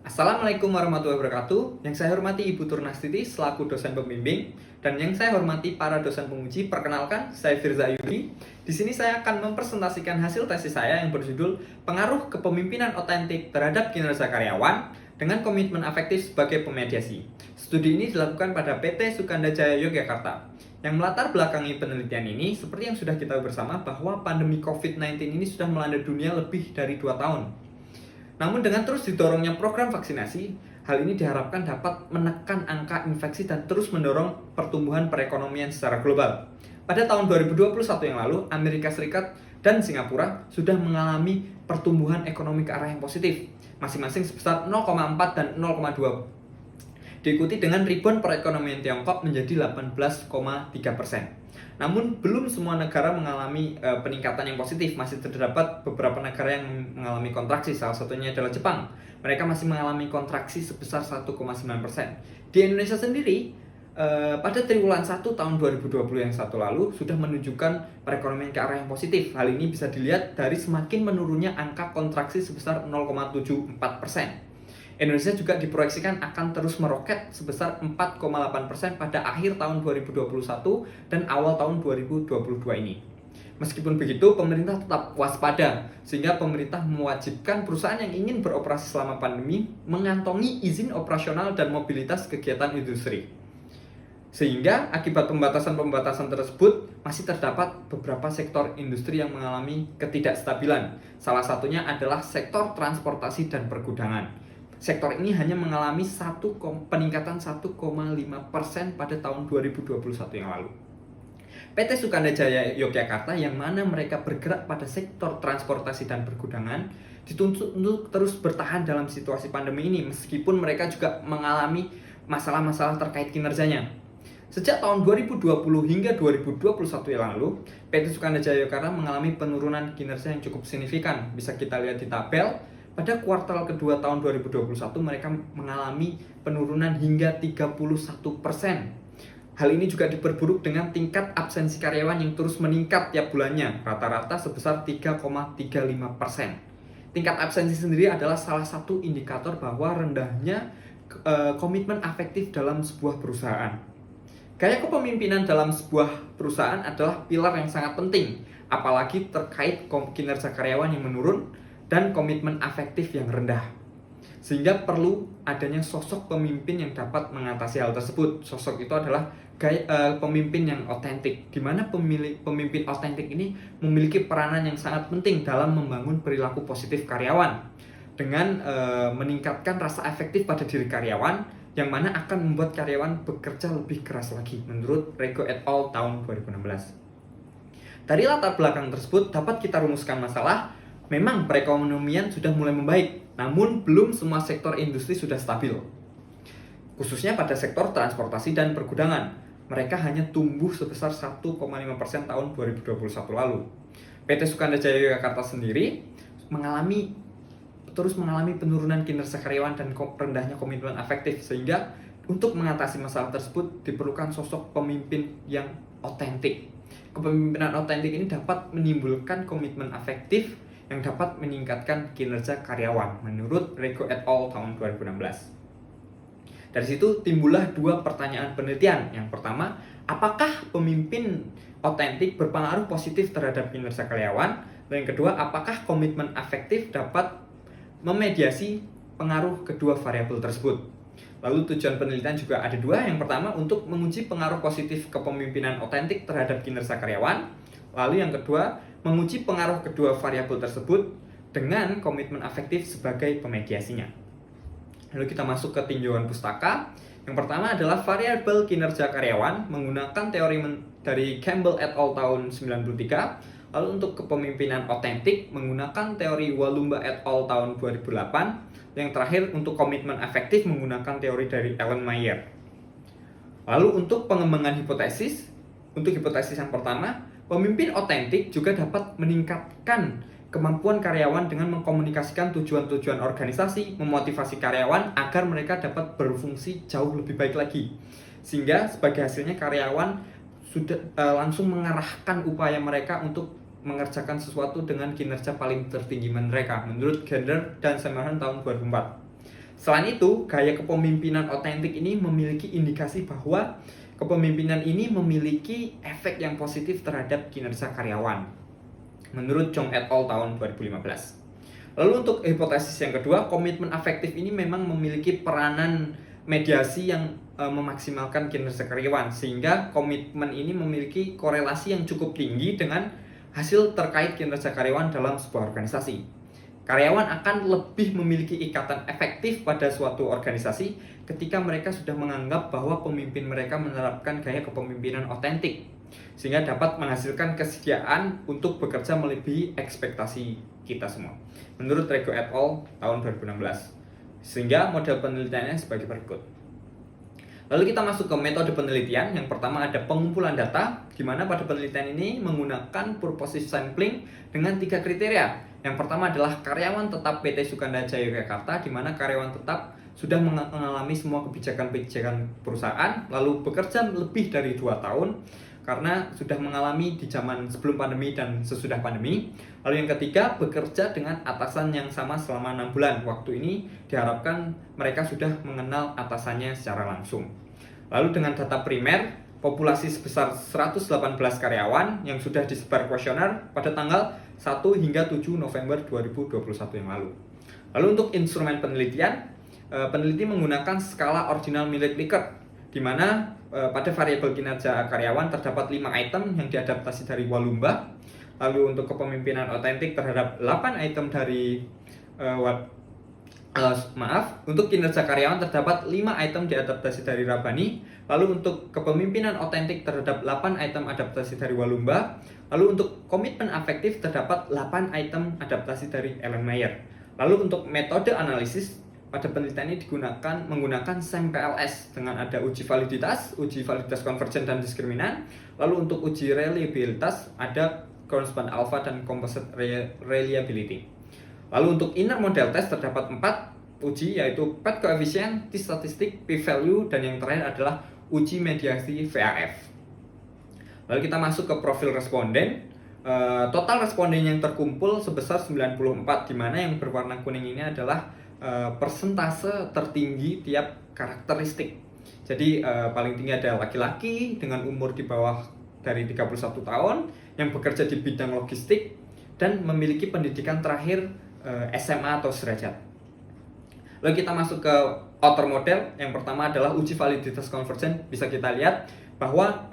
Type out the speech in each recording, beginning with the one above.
Assalamualaikum warahmatullahi wabarakatuh. Yang saya hormati Ibu Turnastiti selaku dosen pembimbing dan yang saya hormati para dosen penguji. Perkenalkan, saya Firza Yudi. Di sini saya akan mempresentasikan hasil tesis saya yang berjudul Pengaruh Kepemimpinan Otentik Terhadap Kinerja Karyawan dengan Komitmen Afektif sebagai Pemediasi. Studi ini dilakukan pada PT Sukanda Jaya Yogyakarta. Yang melatar belakangi penelitian ini, seperti yang sudah kita bersama bahwa pandemi COVID-19 ini sudah melanda dunia lebih dari 2 tahun. Namun dengan terus didorongnya program vaksinasi, hal ini diharapkan dapat menekan angka infeksi dan terus mendorong pertumbuhan perekonomian secara global. Pada tahun 2021 yang lalu, Amerika Serikat dan Singapura sudah mengalami pertumbuhan ekonomi ke arah yang positif, masing-masing sebesar 0,4 dan 0,2. Diikuti dengan rebound perekonomian Tiongkok menjadi 18,3%. Namun belum semua negara mengalami peningkatan yang positif, masih terdapat beberapa negara yang mengalami kontraksi, salah satunya adalah Jepang. Mereka masih mengalami kontraksi sebesar 1,9%. Di Indonesia sendiri, pada triwulan 1 tahun 2020 yang satu lalu sudah menunjukkan perekonomian ke arah yang positif. Hal ini bisa dilihat dari semakin menurunnya angka kontraksi sebesar 0,74%. Indonesia juga diproyeksikan akan terus meroket sebesar 4,8% pada akhir tahun 2021 dan awal tahun 2022 ini. Meskipun begitu, pemerintah tetap waspada, sehingga pemerintah mewajibkan perusahaan yang ingin beroperasi selama pandemi mengantongi izin operasional dan mobilitas kegiatan industri. Sehingga akibat pembatasan-pembatasan tersebut masih terdapat beberapa sektor industri yang mengalami ketidakstabilan. Salah satunya adalah sektor transportasi dan pergudangan. Sektor ini hanya mengalami peningkatan 1,5% pada tahun 2021 yang lalu. PT Sukanda Jaya Yogyakarta yang mana mereka bergerak pada sektor transportasi dan pergudangan dituntut untuk terus bertahan dalam situasi pandemi ini meskipun mereka juga mengalami masalah-masalah terkait kinerjanya. Sejak tahun 2020 hingga 2021 yang lalu, PT Sukanda Jaya Yogyakarta mengalami penurunan kinerja yang cukup signifikan. Bisa kita lihat di tabel. Pada kuartal kedua tahun 2021, mereka mengalami penurunan hingga 31%. Hal ini juga diperburuk dengan tingkat absensi karyawan yang terus meningkat tiap bulannya, rata-rata sebesar 3,35%. Tingkat absensi sendiri adalah salah satu indikator bahwa rendahnya komitmen afektif dalam sebuah perusahaan. Gaya kepemimpinan dalam sebuah perusahaan adalah pilar yang sangat penting, apalagi terkait kinerja karyawan yang menurun dan komitmen afektif yang rendah. Sehingga perlu adanya sosok pemimpin yang dapat mengatasi hal tersebut. Sosok itu adalah pemimpin yang otentik, di mana pemimpin otentik ini memiliki peranan yang sangat penting dalam membangun perilaku positif karyawan dengan meningkatkan rasa efektif pada diri karyawan, yang mana akan membuat karyawan bekerja lebih keras lagi, menurut Rego et al. Tahun 2016. Dari latar belakang tersebut dapat kita rumuskan masalah. Memang perekonomian sudah mulai membaik, namun belum semua sektor industri sudah stabil. Khususnya pada sektor transportasi dan pergudangan, mereka hanya tumbuh sebesar 1,5% tahun 2021 lalu. PT Sukanda Jaya Yogyakarta sendiri terus mengalami penurunan kinerja karyawan dan rendahnya komitmen afektif, sehingga untuk mengatasi masalah tersebut diperlukan sosok pemimpin yang otentik. Kepemimpinan otentik ini dapat menimbulkan komitmen afektif yang dapat meningkatkan kinerja karyawan menurut Rego et al. Tahun 2016. Dari situ timbullah dua pertanyaan penelitian. Yang pertama, apakah pemimpin otentik berpengaruh positif terhadap kinerja karyawan? Dan yang kedua, apakah komitmen afektif dapat memediasi pengaruh kedua variabel tersebut? Lalu tujuan penelitian juga ada dua. Yang pertama, untuk menguji pengaruh positif kepemimpinan otentik terhadap kinerja karyawan. Lalu yang kedua, menguji pengaruh kedua variabel tersebut dengan komitmen afektif sebagai pemediasinya. Lalu kita masuk ke tinjauan pustaka. Yang pertama adalah variabel kinerja karyawan menggunakan teori dari Campbell et al. Tahun 93. Lalu untuk kepemimpinan otentik menggunakan teori Walumba et al. Tahun 2008. Yang terakhir untuk komitmen afektif menggunakan teori dari Ellen Mayer. Lalu untuk pengembangan hipotesis, untuk hipotesis yang pertama, pemimpin otentik juga dapat meningkatkan kemampuan karyawan dengan mengkomunikasikan tujuan-tujuan organisasi, memotivasi karyawan agar mereka dapat berfungsi jauh lebih baik lagi. Sehingga sebagai hasilnya karyawan sudah langsung mengarahkan upaya mereka untuk mengerjakan sesuatu dengan kinerja paling tertinggi mereka menurut Gender dan Semahan tahun 2004. Selain itu, gaya kepemimpinan otentik ini memiliki indikasi bahwa kepemimpinan ini memiliki efek yang positif terhadap kinerja karyawan, menurut Chong et al. Tahun 2015. Lalu untuk hipotesis yang kedua, komitmen afektif ini memang memiliki peranan mediasi yang memaksimalkan kinerja karyawan, sehingga komitmen ini memiliki korelasi yang cukup tinggi dengan hasil terkait kinerja karyawan dalam sebuah organisasi. Karyawan akan lebih memiliki ikatan efektif pada suatu organisasi ketika mereka sudah menganggap bahwa pemimpin mereka menerapkan gaya kepemimpinan otentik, sehingga dapat menghasilkan kesediaan untuk bekerja melebihi ekspektasi kita semua, menurut Rego et al. Tahun 2016. Sehingga model penelitiannya sebagai berikut. Lalu kita masuk ke metode penelitian. Yang pertama ada pengumpulan data, di mana pada penelitian ini menggunakan purposive sampling dengan 3 kriteria. Yang pertama adalah karyawan tetap PT Sukanda Jaya Yogyakarta, di mana karyawan tetap sudah mengalami semua kebijakan-kebijakan perusahaan, lalu bekerja lebih dari 2 tahun, karena sudah mengalami di zaman sebelum pandemi dan sesudah pandemi. Lalu yang ketiga, bekerja dengan atasan yang sama selama 6 bulan. Waktu ini diharapkan mereka sudah mengenal atasannya secara langsung. Lalu dengan data primer, populasi sebesar 118 karyawan yang sudah disebar kuesioner pada tanggal 1 hingga 7 November 2021 yang lalu. Lalu untuk instrumen penelitian, peneliti menggunakan skala ordinal Millett Likert, di mana pada variabel kinerja karyawan terdapat 5 item yang diadaptasi dari Walumba. Lalu untuk kepemimpinan otentik terhadap 8 item dari untuk kinerja karyawan terdapat 5 item diadaptasi dari Rabbani. Lalu untuk kepemimpinan otentik terhadap 8 item adaptasi dari Walumba. Lalu untuk komitmen afektif terdapat 8 item adaptasi dari Ellen Mayer. Lalu untuk metode analisis, pada penelitian ini menggunakan SAM-PLS dengan ada uji validitas konvergen dan diskriminan. Lalu untuk uji reliabilitas ada correspond alpha dan composite reliability. Lalu untuk inner model test terdapat 4 uji, yaitu PET coefficient, t-statistic, p-value, dan yang terakhir adalah uji mediasi VAF. Lalu kita masuk ke profil responden. Total responden yang terkumpul sebesar 94, di mana yang berwarna kuning ini adalah persentase tertinggi tiap karakteristik. Jadi paling tinggi ada laki-laki dengan umur di bawah dari 31 tahun yang bekerja di bidang logistik dan memiliki pendidikan terakhir SMA atau sederajat. Lalu kita masuk ke outer model. Yang pertama adalah uji validitas konvergen. Bisa kita lihat bahwa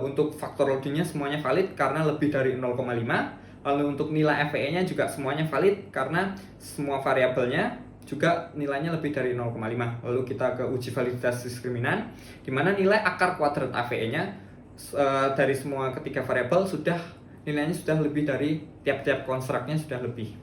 untuk faktor loadingnya semuanya valid karena lebih dari 0,5. Lalu untuk nilai FVE-nya juga semuanya valid karena semua variabelnya juga nilainya lebih dari 0,5. Lalu kita ke uji validitas diskriminan, di mana nilai akar kuadrat AVE-nya dari semua ketiga variabel nilainya sudah lebih dari tiap-tiap konstruknya sudah lebih.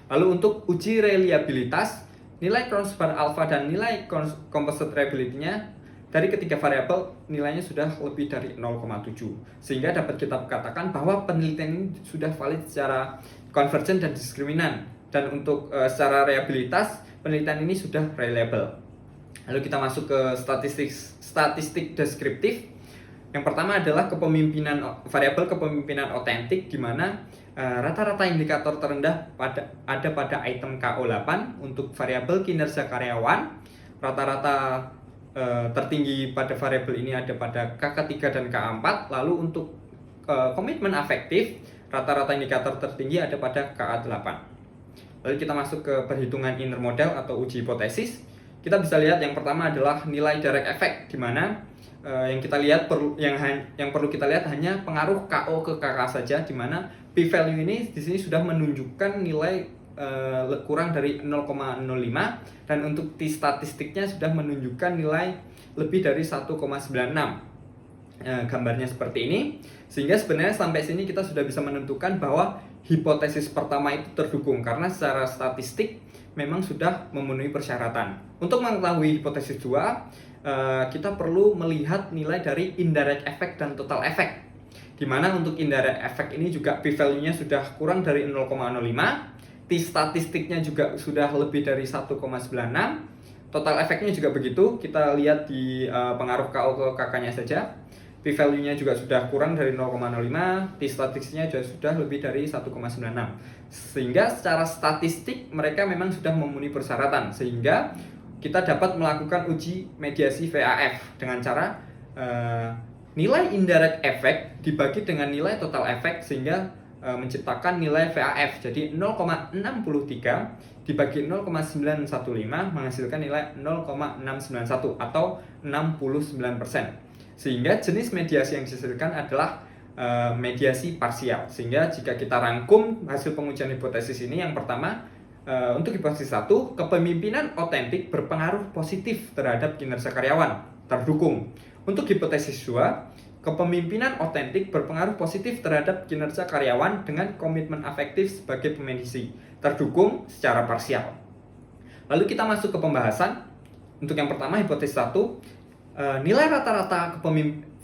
Lalu untuk uji reliabilitas, nilai correspond alpha dan nilai composite reliability-nya dari ketiga variabel nilainya sudah lebih dari 0,7, sehingga dapat kita katakan bahwa penelitian ini sudah valid secara konvergen dan diskriminan. Dan untuk secara reliabilitas, penelitian ini sudah reliable. Lalu kita masuk ke statistik deskriptif. Yang pertama adalah variabel kepemimpinan otentik, di mana rata-rata indikator terendah ada pada item KO8. Untuk variabel kinerja karyawan, rata-rata tertinggi pada variabel ini ada pada KK3 dan KA4. Lalu untuk komitmen afektif, rata-rata indikator tertinggi ada pada KA8. Lalu kita masuk ke perhitungan inner model atau uji hipotesis. Kita bisa lihat yang pertama adalah nilai direct effect, di mana yang perlu kita lihat hanya pengaruh KO ke KK saja, di mana p-value ini di sini sudah menunjukkan nilai kurang dari 0,05, dan untuk t-statistiknya sudah menunjukkan nilai lebih dari 1,96. Gambarnya seperti ini, sehingga sebenarnya sampai sini kita sudah bisa menentukan bahwa hipotesis pertama itu terdukung karena secara statistik memang sudah memenuhi persyaratan. Untuk mengetahui hipotesis 2, kita perlu melihat nilai dari indirect effect dan total effect, di mana untuk indirect effect ini juga p-value-nya sudah kurang dari 0,05, t-statistiknya juga sudah lebih dari 1,96, total effect-nya juga begitu. Kita lihat di pengaruh KO ke KK-nya saja, p-value-nya juga sudah kurang dari 0,05, t-statistiknya juga sudah lebih dari 1,96. Sehingga secara statistik mereka memang sudah memenuhi persyaratan, sehingga kita dapat melakukan uji mediasi VAF dengan cara nilai indirect effect dibagi dengan nilai total effect sehingga menciptakan nilai VAF. Jadi 0,63 dibagi 0,915 menghasilkan nilai 0,691 atau 69%. Sehingga jenis mediasi yang dihasilkan adalah mediasi parsial. Sehingga jika kita rangkum hasil pengujian hipotesis ini, yang pertama, untuk hipotesis 1, kepemimpinan otentik berpengaruh positif terhadap kinerja karyawan, terdukung. Untuk hipotesis 2, kepemimpinan otentik berpengaruh positif terhadap kinerja karyawan dengan komitmen afektif sebagai pemedisi, terdukung secara parsial. Lalu kita masuk ke pembahasan. Untuk yang pertama, hipotesis 1, nilai rata-rata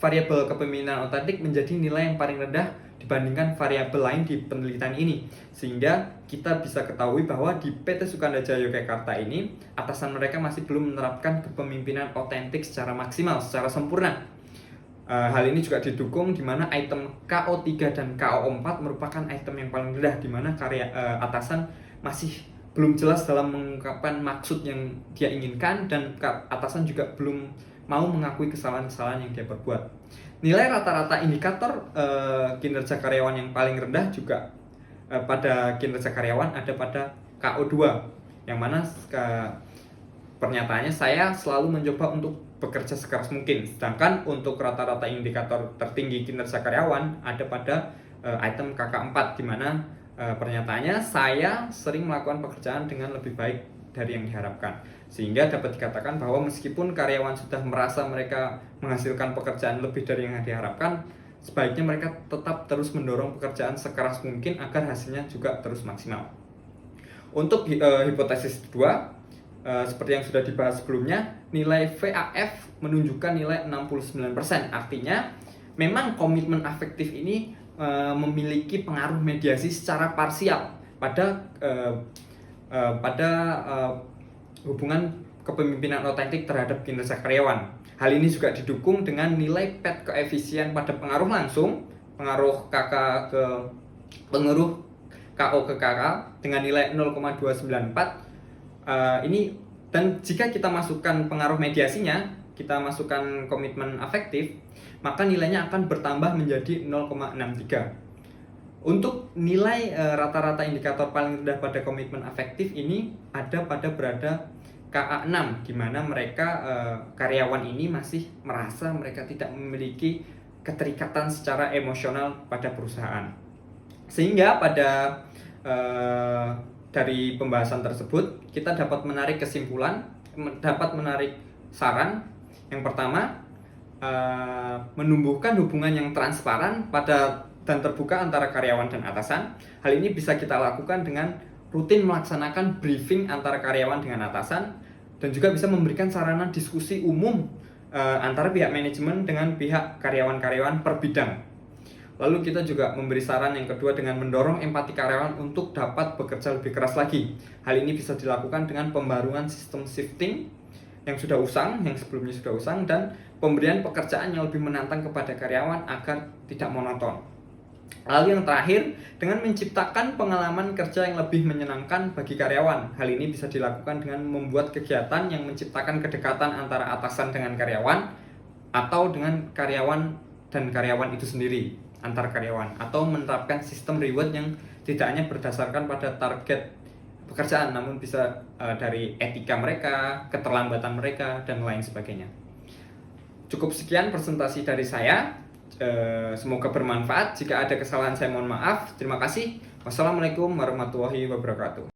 variabel kepemimpinan otentik menjadi nilai yang paling rendah dibandingkan variabel lain di penelitian ini, sehingga kita bisa ketahui bahwa di PT Sukanda Jaya Yogyakarta ini atasan mereka masih belum menerapkan kepemimpinan otentik secara maksimal, secara sempurna. Hal ini juga didukung di mana item KO3 dan KO4 merupakan item yang paling rendah, di mana atasan masih belum jelas dalam mengungkapkan maksud yang dia inginkan, dan atasan juga belum mau mengakui kesalahan-kesalahan yang dia perbuat. Nilai rata-rata indikator kinerja karyawan yang paling rendah juga pada kinerja karyawan ada pada KO2, yang mana pernyataannya saya selalu mencoba untuk bekerja sekeras mungkin, sedangkan untuk rata-rata indikator tertinggi kinerja karyawan ada pada item KK4, di mana pernyataannya saya sering melakukan pekerjaan dengan lebih baik dari yang diharapkan, sehingga dapat dikatakan bahwa meskipun karyawan sudah merasa mereka menghasilkan pekerjaan lebih dari yang diharapkan, sebaiknya mereka tetap terus mendorong pekerjaan sekeras mungkin agar hasilnya juga terus maksimal. Untuk hipotesis 2, seperti yang sudah dibahas sebelumnya, nilai VAF menunjukkan nilai 69%. Artinya memang komitmen afektif ini memiliki pengaruh mediasi secara parsial pada hubungan kepemimpinan otentik terhadap kinerja karyawan. Hal ini juga didukung dengan nilai PET koefisien pada pengaruh langsung, pengaruh KK ke pengaruh KO ke KK dengan nilai 0,294. Ini, dan jika kita masukkan pengaruh mediasinya, kita masukkan komitmen afektif, maka nilainya akan bertambah menjadi 0,63. Untuk nilai rata-rata indikator paling rendah pada komitmen afektif ini ada pada berada KA6, di mana mereka karyawan ini masih merasa mereka tidak memiliki keterikatan secara emosional pada perusahaan. Sehingga pada dari pembahasan tersebut kita dapat menarik kesimpulan, dapat menarik saran. Yang pertama, menumbuhkan hubungan yang transparan dan terbuka antara karyawan dan atasan. Hal ini bisa kita lakukan dengan rutin melaksanakan briefing antara karyawan dengan atasan, dan juga bisa memberikan sarana diskusi umum antara pihak manajemen dengan pihak karyawan-karyawan per bidang. Lalu kita juga memberi saran yang kedua dengan mendorong empati karyawan untuk dapat bekerja lebih keras lagi. Hal ini bisa dilakukan dengan pembaruan sistem shifting yang sudah usang, yang sebelumnya sudah usang, dan pemberian pekerjaan yang lebih menantang kepada karyawan agar tidak monoton. Lalu yang terakhir, dengan menciptakan pengalaman kerja yang lebih menyenangkan bagi karyawan. Hal ini bisa dilakukan dengan membuat kegiatan yang menciptakan kedekatan antara atasan dengan karyawan, atau dengan karyawan dan karyawan itu sendiri, antar karyawan, atau menerapkan sistem reward yang tidak hanya berdasarkan pada target pekerjaan, namun bisa dari etika mereka, keterlambatan mereka, dan lain sebagainya. Cukup sekian presentasi dari saya. Semoga bermanfaat. Jika ada kesalahan saya mohon maaf. Terima kasih. Wassalamualaikum warahmatullahi wabarakatuh.